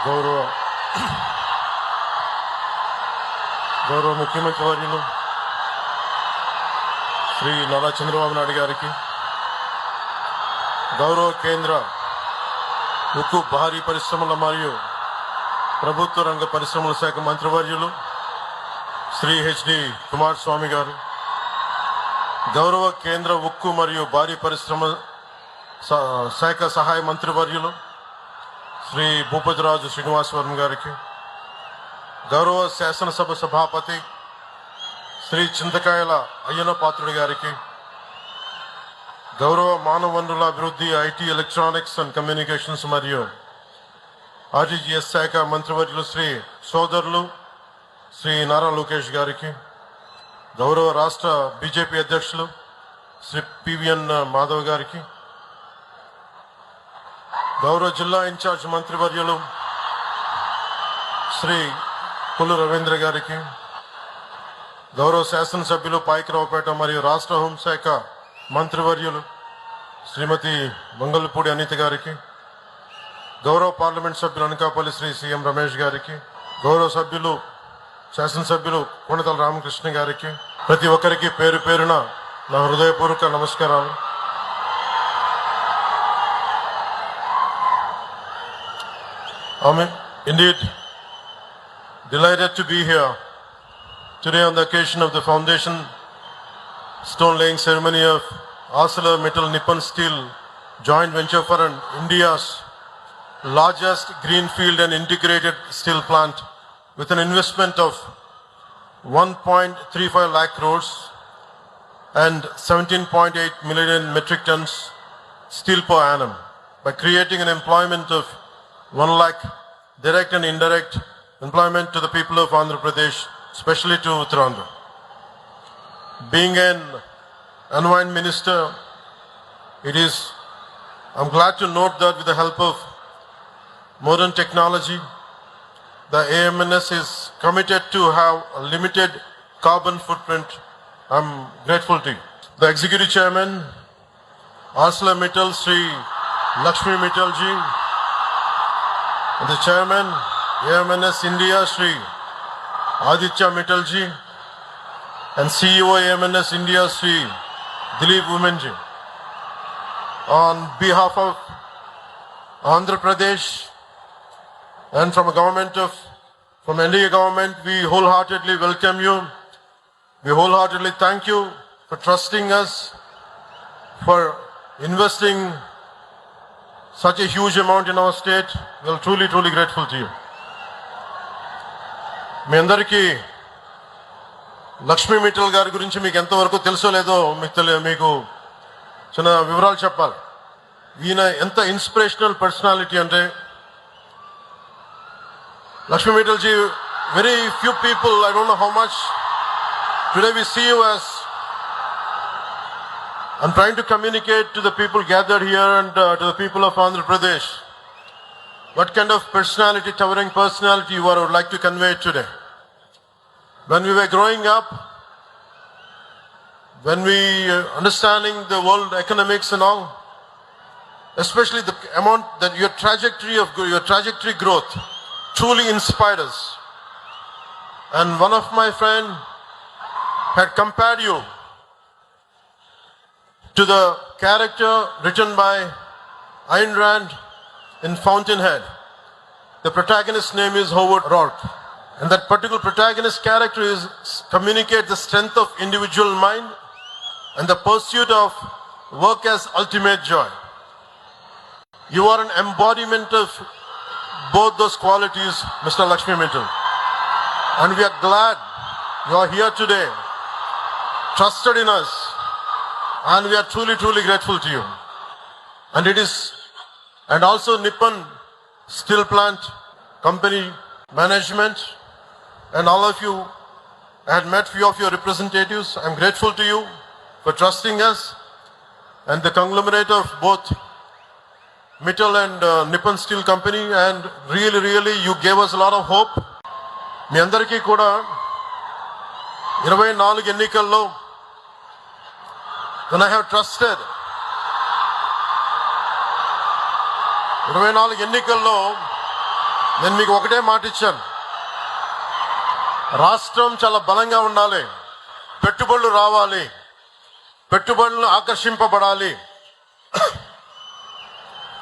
గౌరవ ముఖ్యమంత్రి వర్యులు శ్రీ నారా చంద్రబాబు నాయుడు గారికి, గౌరవ కేంద్ర ఉక్కు భారీ పరిశ్రమల మరియు ప్రభుత్వ రంగ పరిశ్రమల శాఖ మంత్రివర్యులు శ్రీ హెచ్డి కుమారస్వామి గారు, గౌరవ కేంద్ర ఉక్కు మరియు భారీ పరిశ్రమ శాఖ సహాయ మంత్రివర్యులు శ్రీ భూపతిరాజు శ్రీనివాసవర్మ గారికి, గౌరవ శాసనసభ సభాపతి శ్రీ చింతకాయల అయ్యన పాత్రుడి గారికి, గౌరవ మానవ వనరుల అభివృద్ధి, ఐటీ, ఎలక్ట్రానిక్స్ అండ్ కమ్యూనికేషన్స్ మరియు ఆర్టీజీఎస్ శాఖ మంత్రివర్యులు శ్రీ సోదరులు శ్రీ నారా లోకేష్ గారికి, గౌరవ రాష్ట్ర బీజేపీ అధ్యక్షులు శ్రీ పివిఎన్ మాధవ్ గారికి, గౌరవ జిల్లా ఇన్ఛార్జ్ మంత్రివర్యులు శ్రీ కొల్లు రవీంద్ర గారికి, గౌరవ శాసనసభ్యులు పాయకరావుపేట మరియు రాష్ట్ర హోంశాఖ మంత్రివర్యులు శ్రీమతి మంగళపూడి అనిత గారికి, గౌరవ పార్లమెంట్ సభ్యులు అనకాపల్లి శ్రీ సిఎం రమేష్ గారికి, గౌరవ సభ్యులు శాసనసభ్యులు కొణితల రామకృష్ణ గారికి, ప్రతి ఒక్కరికి పేరు పేరున నా హృదయపూర్వక నమస్కారాలు. Indeed, delighted to be here today on the occasion of the foundation stone laying ceremony of ArcelorMittal Nippon Steel joint venture for India's largest greenfield and integrated steel plant with an investment of 1.35 lakh crores and 17.8 million metric tons steel per annum by creating an employment of 1 lakh direct and indirect employment to the people of Andhra Pradesh, especially to Uttarakhand. Being an environment minister, I'm glad to note that with the help of modern technology, the AMNS is committed to have a limited carbon footprint. I'm grateful to you. The Executive Chairman, ArcelorMittal, Sri Lakshmi Mittal ji, and the Chairman, AMNS India, Sri Aditya Mittal ji, and CEO AMNS India, Sri Dilip Women ji. On behalf of Andhra Pradesh and from NDA government, we wholeheartedly welcome you. We wholeheartedly thank you for trusting us, for investing such a huge amount in our state. We are truly, truly grateful to you. మీ అందరికీ లక్ష్మీ మిట్టల్ గారి గురించి మీకు ఎంతవరకు తెలుసో లేదో మీకు చిన్న వివరాలు చెప్పాలి. ఈయన ఎంత ఇన్స్పిరేషనల్ పర్సనాలిటీ అంటే, Lakshmi Mittal ji, very few people, I don't know how much today we see you as I'm trying to communicate to the people gathered here and to the people of Andhra Pradesh what kind of personality, towering personality you are, I would like to convey today. When we were growing up, when we understanding the world economics and all, especially the amount that your trajectory growth truly inspired us. And one of my friend had compared you to the character written by Ayn Rand in Fountainhead. The protagonist's name is Howard Roark. And that particular protagonist character communicates the strength of individual mind and the pursuit of work as ultimate joy. You are an embodiment of both those qualities, Mr. Lakshmi Mittal. And we are glad you are here today, trusted in us. And we are truly, truly grateful to you. And also Nippon Steel Plant Company management and all of you, I had met few of your representatives. I'm grateful to you for trusting us, and the conglomerate of both Mittal and Nippon Steel Company, and really, really you gave us a lot of hope. మీ అందరికీ కూడా 24 ఎన్నికల్లో when I have trusted 24 ఎన్నికల్లో నేను మీకు ఒకటే మాట ఇచ్చాను, రాష్ట్రం చాలా బలంగా ఉండాలి, పెట్టుబడులు రావాలి, పెట్టుబడులు ఆకర్షింపబడాలి.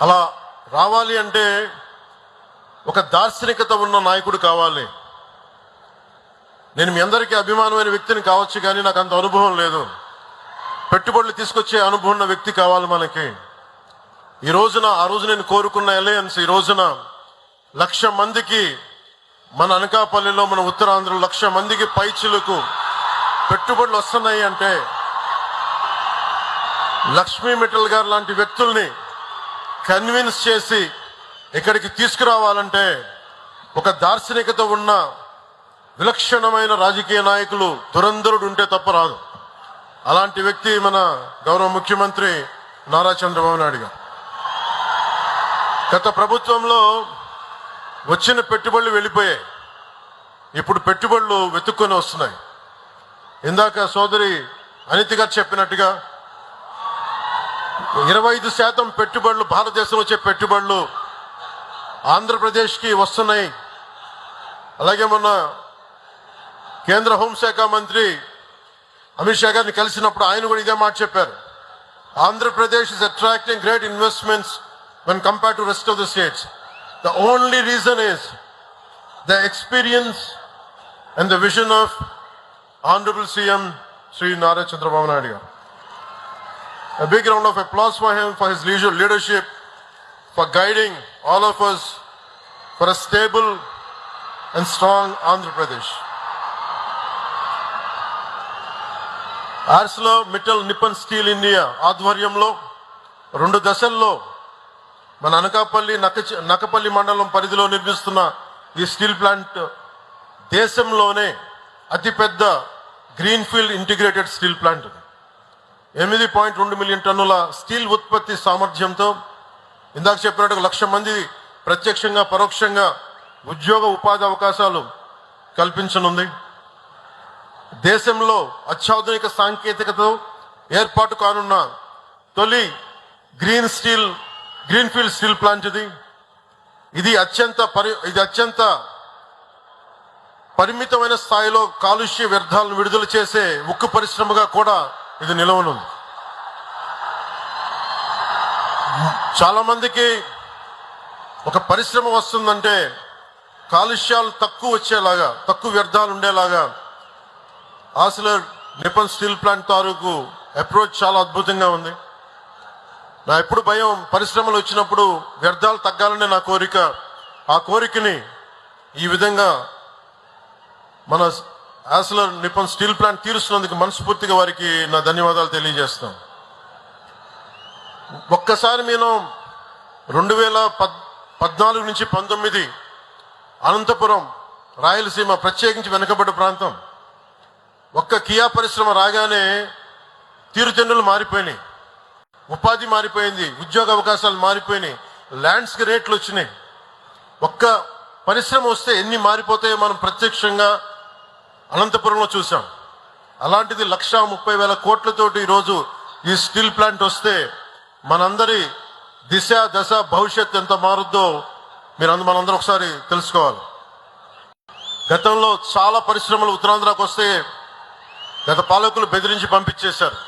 అలా రావాలి అంటే ఒక దార్శనికత ఉన్న నాయకుడు కావాలి. నేను మీ అందరికీ అభిమానమైన వ్యక్తిని కావచ్చు, కానీ నాకు అంత అనుభవం లేదు. పెట్టుబడులు తీసుకొచ్చే అనుభవం ఉన్న వ్యక్తి కావాలి మనకి. ఈ రోజున ఆ రోజు నేను కోరుకున్న అలయన్స్ ఈ రోజున 1,00,000 మందికి, మన అనకాపల్లిలో, మన ఉత్తరాంధ్రలో 1,00,000 మందికి పైచిలకు పెట్టుబడులు వస్తున్నాయి అంటే లక్ష్మీ మిట్టల్ గారు లాంటి వ్యక్తుల్ని కన్విన్స్ చేసి ఇక్కడికి తీసుకురావాలంటే ఒక దార్శనికత ఉన్న విలక్షణమైన రాజకీయ నాయకులు, దురంధరుడు ఉంటే తప్ప రాదు. అలాంటి వ్యక్తి మన గౌరవ ముఖ్యమంత్రి నారా చంద్రబాబు నాయుడు గారు. గత ప్రభుత్వంలో వచ్చిన పెట్టుబడులు వెళ్ళిపోయాయి, ఇప్పుడు పెట్టుబడులు వెతుక్కొని వస్తున్నాయి. ఇందాక సోదరి అనిత గారు చెప్పినట్టుగా 25% పెట్టుబడులు, భారతదేశంలో వచ్చే పెట్టుబడులు ఆంధ్రప్రదేశ్కి వస్తున్నాయి. అలాగే మొన్న కేంద్ర హోంశాఖ మంత్రి అమిత్ షా గారిని కలిసినప్పుడు ఆయన కూడా ఇదే మాట చెప్పారు. Andhra Pradesh is attracting great investments when compared to rest of the states. The only reason is the experience and the vision of Honorable CM Sri Nara Chandrababu Naidu garu. A big round of applause for him, for his leadership, for guiding all of us for a stable and strong Andhra Pradesh. ArcelorMittal Nippon Steel India ఆధ్వర్యంలో 2 దశల్లో మన అనకాపల్లి నక్కపల్లి మండలం పరిధిలో నిర్మిస్తున్న ఈ steel plant దేశంలోనే అతిపెద్ద greenfield integrated steel plant. 8.2 million టన్నుల స్టీల్ ఉత్పత్తి సామర్థ్యంతో ఇందాక చెప్పినట్టు 1,00,000 మంది ప్రత్యక్షంగా పరోక్షంగా ఉద్యోగ ఉపాధి అవకాశాలు కల్పించనుంది. దేశంలో అత్యాధునిక సాంకేతికతతో ఏర్పాటు కానున్న తొలి గ్రీన్ఫీల్డ్ స్టీల్ ప్లాంట్ ఇది అత్యంత పరిమితమైన స్థాయిలో కాలుష్య వ్యర్థాలను విడుదల చేసే ఉక్కు పరిశ్రమగా కూడా ఇది నిలవనుంది. చాలా మందికి ఒక పరిశ్రమ వస్తుందంటే కాలుష్యాలు తక్కువ వచ్చేలాగా, తక్కువ వ్యర్థాలు ఉండేలాగా ఆర్సిలర్ నిప్పన్ స్టీల్ ప్లాంట్ తాలూకు అప్రోచ్ చాలా అద్భుతంగా ఉంది. నా ఎప్పుడు భయం, పరిశ్రమలు వచ్చినప్పుడు వ్యర్థాలు తగ్గాలనే నా కోరిక. ఆ కోరికని ఈ విధంగా మన ఆర్సిలర్ నిప్పన్ స్టీల్ ప్లాంట్ తీరుస్తున్నందుకు మనస్ఫూర్తిగా వారికి నా ధన్యవాదాలు తెలియజేస్తాం. ఒక్కసారి నేను 2014 నుంచి 19 అనంతపురం, రాయలసీమ, ప్రత్యేకించి వెనుకబడ్డ ప్రాంతం, ఒక్క కియా పరిశ్రమ రాగానే తీరుతెన్నులు మారిపోయినాయి, ఉపాధి మారిపోయింది, ఉద్యోగ అవకాశాలు మారిపోయినాయి, ల్యాండ్స్కి రేట్లు వచ్చినాయి. ఒక్క పరిశ్రమ వస్తే ఎన్ని మారిపోతాయో మనం ప్రత్యక్షంగా అనంతపురంలో చూసాం. అలాంటిది 1,30,000 కోట్లతోటి ఈరోజు ఈ స్టీల్ ప్లాంట్ వస్తే మనందరి దిశ దశ భవిష్యత్ ఎంత మారుద్దో మనందరం ఒకసారి తెలుసుకోవాలి. గతంలో చాలా పరిశ్రమలు ఉత్తరాంధ్రకు వస్తే గత పాలకులు బెదిరించి పంపించేశారు.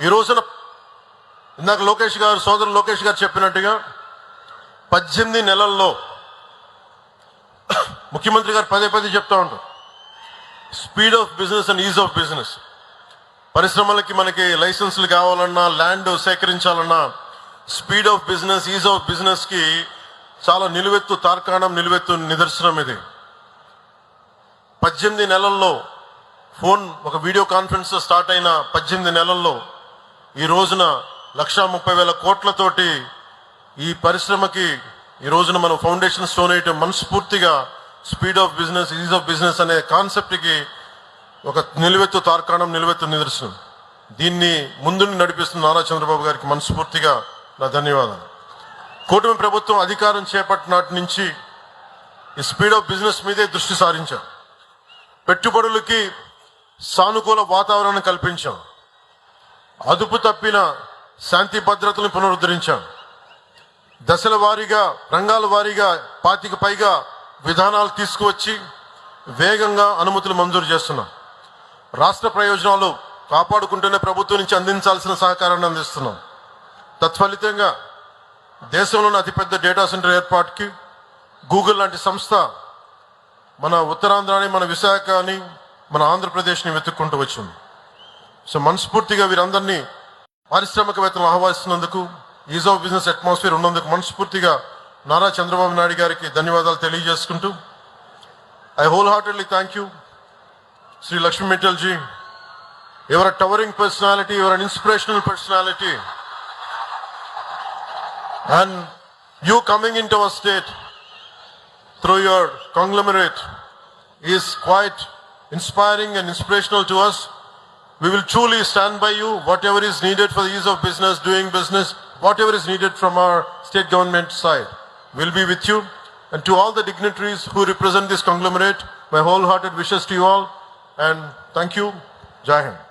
ఈ రోజున ఇందాక సోదరు లోకేష్ గారు చెప్పినట్టుగా 18 నెలల్లో ముఖ్యమంత్రి గారు పదే చెప్తా ఉంటారు, speed of business and ease of business. పరిశ్రమలకి మనకి లైసెన్సులు కావాలన్నా, ల్యాండ్ సేకరించాలన్నా, speed of business, ease of business కి చాలా నిలువెత్తు నిదర్శనం ఇది. 18 నెలల్లో ఒక వీడియో కాన్ఫరెన్స్ స్టార్ట్ అయిన 18 నెలల్లో ఈ రోజున 1,30,000 కోట్లతోటి ఈ పరిశ్రమకి ఈ రోజున మనం ఫౌండేషన్ స్టోన్ వేయటం మనస్ఫూర్తిగా speed of business, ease of business అనే కాన్సెప్ట్కి ఒక నిలువెత్తు నిదర్శనం. దీన్ని ముందుండి నడిపిస్తున్న నారా చంద్రబాబు గారికి మనస్ఫూర్తిగా నా ధన్యవాదాలు. కూటమి ప్రభుత్వం అధికారం చేపట్టినాటి నుంచి ఈ స్పీడ్ ఆఫ్ బిజినెస్ మీదే దృష్టి సారించాం. పెట్టుబడులకి సానుకూల వాతావరణం కల్పించాం. అదుపు తప్పిన శాంతి భద్రతలను పునరుద్ధరించాం. దశల వారీగా రంగాల వారీగా 25 పైగా విధానాలు తీసుకువచ్చి వేగంగా అనుమతులు మంజూరు చేస్తున్నాం. రాష్ట్ర ప్రయోజనాలు కాపాడుకుంటూనే ప్రభుత్వం నుంచి అందించాల్సిన సహకారాన్ని అందిస్తున్నాం. తత్ఫలితంగా దేశంలోని అతిపెద్ద డేటా సెంటర్ ఏర్పాటుకి గూగుల్ లాంటి సంస్థ మన ఉత్తరాంధ్రాని, మన విశాఖని, మన ఆంధ్రప్రదేశ్ని వెతుక్కుంటూ వచ్చింది. సో మనస్ఫూర్తిగా వీరందరినీ పారిశ్రామికవేత్తలు ఆహ్వానిస్తున్నందుకు, ఈజ్ ఆఫ్ బిజినెస్ అట్మాస్ఫియర్ ఉన్నందుకు మనస్ఫూర్తిగా నారా చంద్రబాబు నాయుడు గారికి ధన్యవాదాలు తెలియజేసుకుంటూ, I whole heartedly thank you Sri Lakshmi Mittal ji. You are a towering personality, you are an inspirational personality. And you coming into our state through your conglomerate is quite inspiring and inspirational to us. We will truly stand by you. Whatever is needed for the ease of business, doing business, whatever is needed from our state government side, we'll be with you. And to all the dignitaries who represent this conglomerate, my wholehearted wishes to you all. And thank you. Jai Hind.